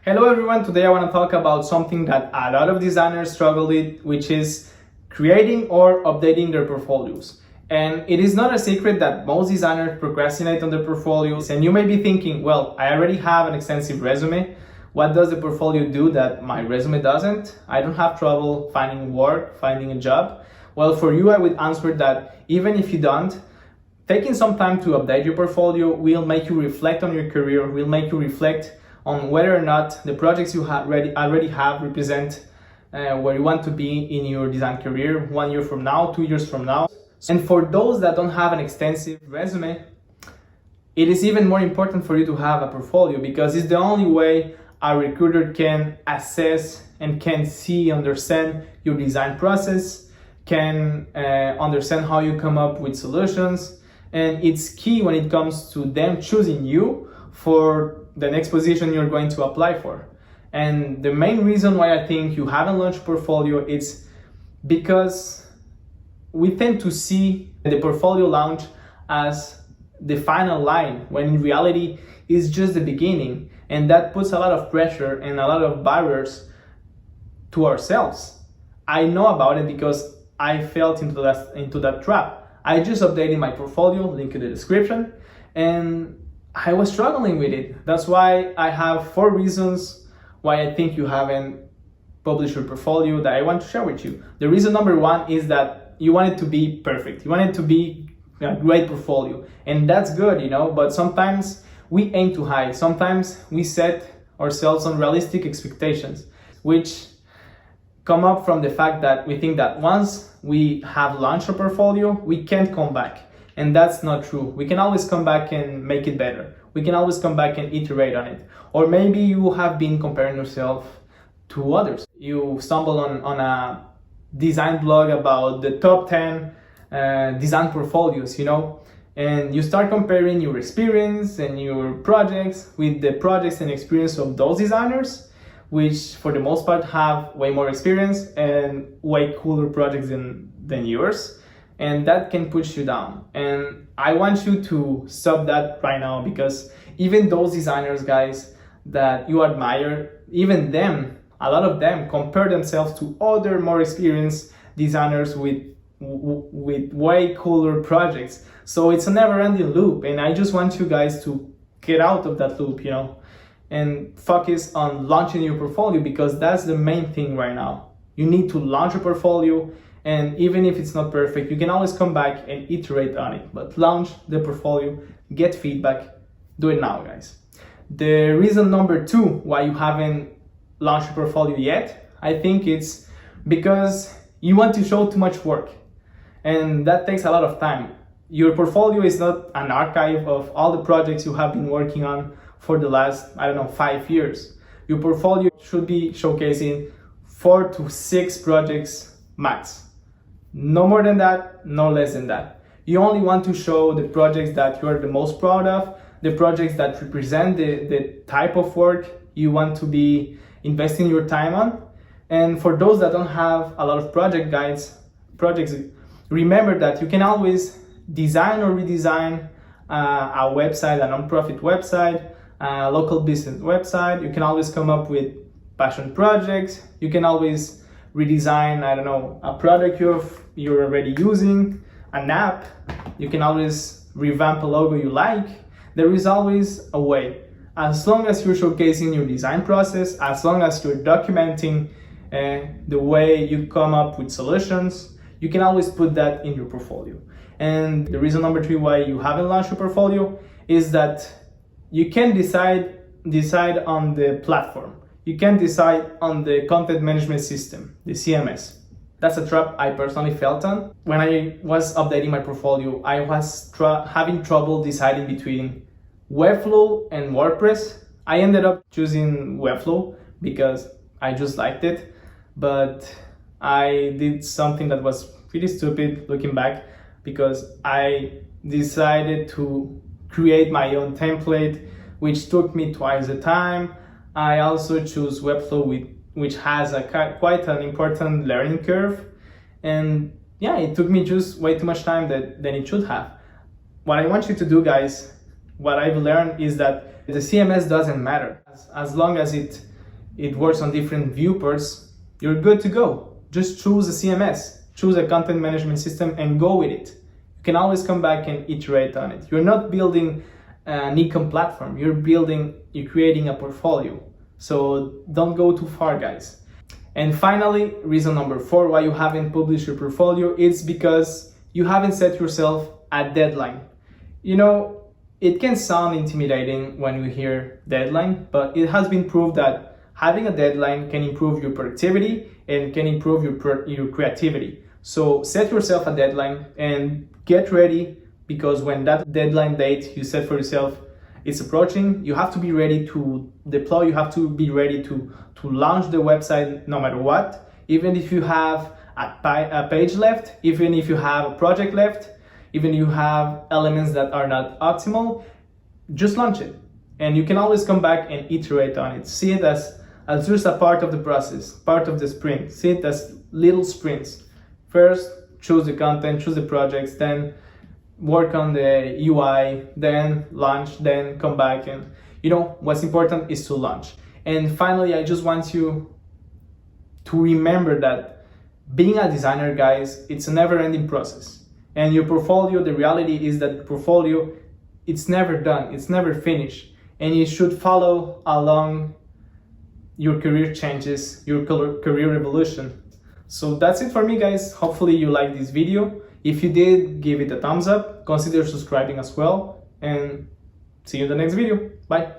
Hello everyone, today I want to talk about something that a lot of designers struggle with, which is creating or updating their portfolios. And it is not a secret that most designers procrastinate on their portfolios, and you may be thinking, well, I already have an extensive resume. What does the portfolio do that my resume doesn't? I don't have trouble finding work, finding a job. Well, for you, I would answer that even if you don't, taking some time to update your portfolio will make you reflect on your career, will make you reflect on whether or not the projects you already have represent where you want to be in your design career 1 year from now, 2 years from now. And for those that don't have an extensive resume, it is even more important for you to have a portfolio, because it's the only way a recruiter can assess and can see, understand your design process, can understand how you come up with solutions. And it's key when it comes to them choosing you for the next position you're going to apply for. And the main reason why I think you haven't launched a portfolio is because we tend to see the portfolio launch as the final line, when in reality it's just the beginning. And that puts a lot of pressure and a lot of barriers to ourselves. I know about it because I fell into that trap. I just updated my portfolio, link in the description, and I was struggling with it. That's why I have 4 reasons why I think you haven't published your portfolio that I want to share with you. The reason number 1 is that you want it to be perfect. You want it to be a great portfolio, and that's good, but sometimes we aim too high. Sometimes we set ourselves unrealistic expectations, which come up from the fact that we think that once we have launched a portfolio, we can't come back. And that's not true. We can always come back and make it better. We can always come back and iterate on it. Or maybe you have been comparing yourself to others. You stumble on a design blog about the top 10 design portfolios, and you start comparing your experience and your projects with the projects and experience of those designers, which for the most part have way more experience and way cooler projects than yours. And that can push you down. And I want you to stop that right now, because even those designers, guys, that you admire, even them, a lot of them compare themselves to other more experienced designers with way cooler projects. So it's a never-ending loop. And I just want you guys to get out of that loop, and focus on launching your portfolio, because that's the main thing right now. You need to launch a portfolio. And even if it's not perfect, you can always come back and iterate on it. But launch the portfolio, get feedback, do it now, guys. The reason number 2 why you haven't launched a portfolio yet, I think it's because you want to show too much work. And that takes a lot of time. Your portfolio is not an archive of all the projects you have been working on for the last, 5 years. Your portfolio should be showcasing 4 to 6 projects max. No more than that, no less than that. You only want to show the projects that you are the most proud of, the projects that represent the type of work you want to be investing your time on. And for those that don't have a lot of projects, remember that you can always design or redesign a website, a nonprofit website, a local business website. You can always come up with passion projects. You can always redesign, a product you're already using, an app. You can always revamp a logo you like. There is always a way. As long as you're showcasing your design process, as long as you're documenting the way you come up with solutions, you can always put that in your portfolio. And the reason number 3 why you haven't launched a portfolio is that you can decide on the platform. You can decide on the content management system, the CMS. That's a trap I personally felt on. When I was updating my portfolio, I was having trouble deciding between Webflow and WordPress. I ended up choosing Webflow because I just liked it, but I did something that was pretty stupid looking back, because I decided to create my own template, which took me twice the time. I also choose Webflow, which has quite an important learning curve. And yeah, it took me just way too much time than it should have. What I want you to do, guys, what I've learned is that the CMS doesn't matter. As long as it works on different viewports, you're good to go. Just choose a CMS, choose a content management system and go with it. You can always come back and iterate on it. You're not building an e-com platform, you're creating a portfolio. So don't go too far, guys. And finally, reason number 4 why you haven't published your portfolio is because you haven't set yourself a deadline. You know, it can sound intimidating when you hear deadline, but it has been proved that having a deadline can improve your productivity and can improve your creativity. So set yourself a deadline and get ready, because when that deadline date you set for yourself is approaching, you have to be ready to deploy, you have to be ready to launch the website no matter what. Even if you have a page left, even if you have a project left, even if you have elements that are not optimal, just launch it. And you can always come back and iterate on it. See it as just a part of the process, part of the sprint. See it as little sprints. First, choose the content, choose the projects, then work on the UI, then launch, then come back. And you know, what's important is to launch. And finally, I just want you to remember that being a designer, guys, it's a never-ending process. And your portfolio, the reality is that the portfolio, it's never done, it's never finished. And you should follow along your career changes, your career evolution. So that's it for me, guys. Hopefully you liked this video. If you did, give it a thumbs up, consider subscribing as well, and see you in the next video. Bye.